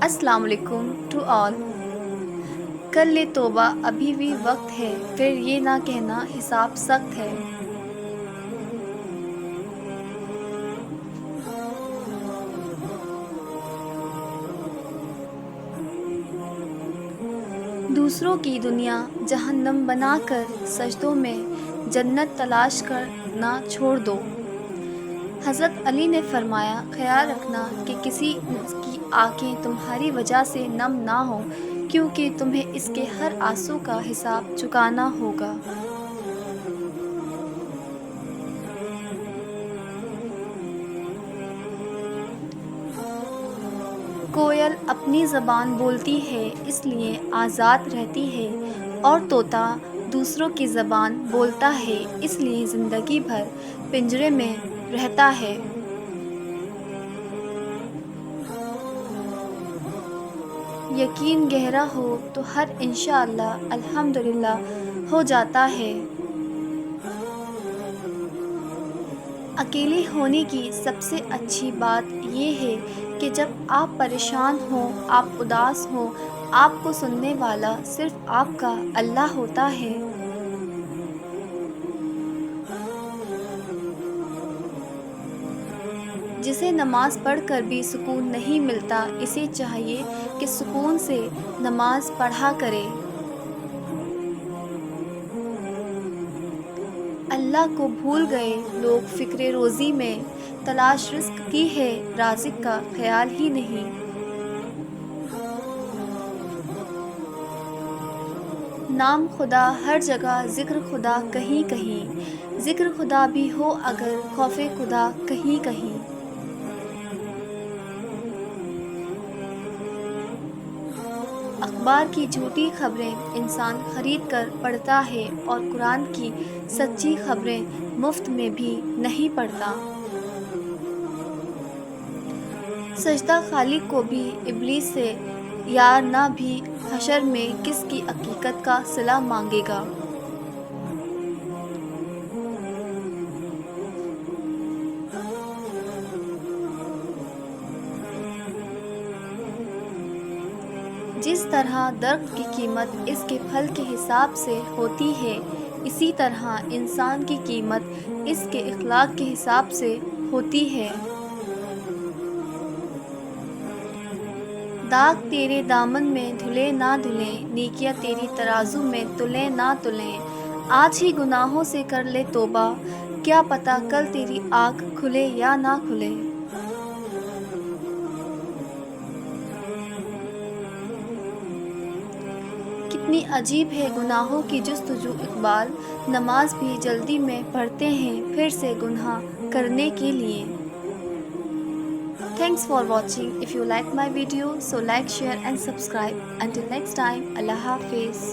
السلام علیکم to all. کر لے توبہ ابھی بھی وقت ہے، پھر یہ نہ کہنا حساب سخت ہے. دوسروں کی دنیا جہنم بنا کر سجدوں میں جنت تلاش کرنا چھوڑ دو. حضرت علی نے فرمایا، خیال رکھنا کہ کسی کی آنکھیں تمہاری وجہ سے نم نہ ہوں، کیونکہ تمہیں اس کے ہر آنسو کا حساب چکانا ہوگا. کوئل اپنی زبان بولتی ہے اس لیے آزاد رہتی ہے، اور طوطا دوسروں کی زبان بولتا ہے اس لیے زندگی بھر پنجرے میں رہتا ہے. یقین گہرا ہو تو ہر انشاءاللہ الحمدللہ ہو جاتا ہے. اکیلے ہونے کی سب سے اچھی بات یہ ہے کہ جب آپ پریشان ہوں، آپ اداس ہوں، آپ کو سننے والا صرف آپ کا اللہ ہوتا ہے. جسے نماز پڑھ کر بھی سکون نہیں ملتا، اسے چاہیے کہ سکون سے نماز پڑھا کرے. اللہ کو بھول گئے لوگ فکر روزی میں، تلاش رزق کی ہے رازق کا خیال ہی نہیں. نام خدا ہر جگہ، ذکر خدا کہیں کہیں، ذکر خدا بھی ہو اگر خوف خدا کہیں کہیں. اخبار کی جھوٹی خبریں انسان خرید کر پڑھتا ہے، اور قرآن کی سچی خبریں مفت میں بھی نہیں پڑھتا. سجدہ خالق کو بھی ابلیس سے یار نہ بھی حشر میں کس کی عقیقت کا صلہ مانگے گا. جس طرح درخت کی قیمت اس کے پھل کے حساب سے ہوتی ہے، اسی طرح انسان کی قیمت اس کے اخلاق کے حساب سے ہوتی ہے. داغ تیرے دامن میں دھلے نہ دھلیں، نیکیاں تیری ترازو میں تلیں نہ تلیں. آج ہی گناہوں سے کر لے توبہ، کیا پتہ کل تیری آنکھ کھلے یا نہ کھلے. کتنی عجیب ہے گناہوں کی جستجو اقبال، نماز بھی جلدی میں پڑھتے ہیں پھر سے گناہ کرنے کے لیے. Thanks for watching. If you like my video, so like, share and subscribe. Until next time, Allah Hafiz.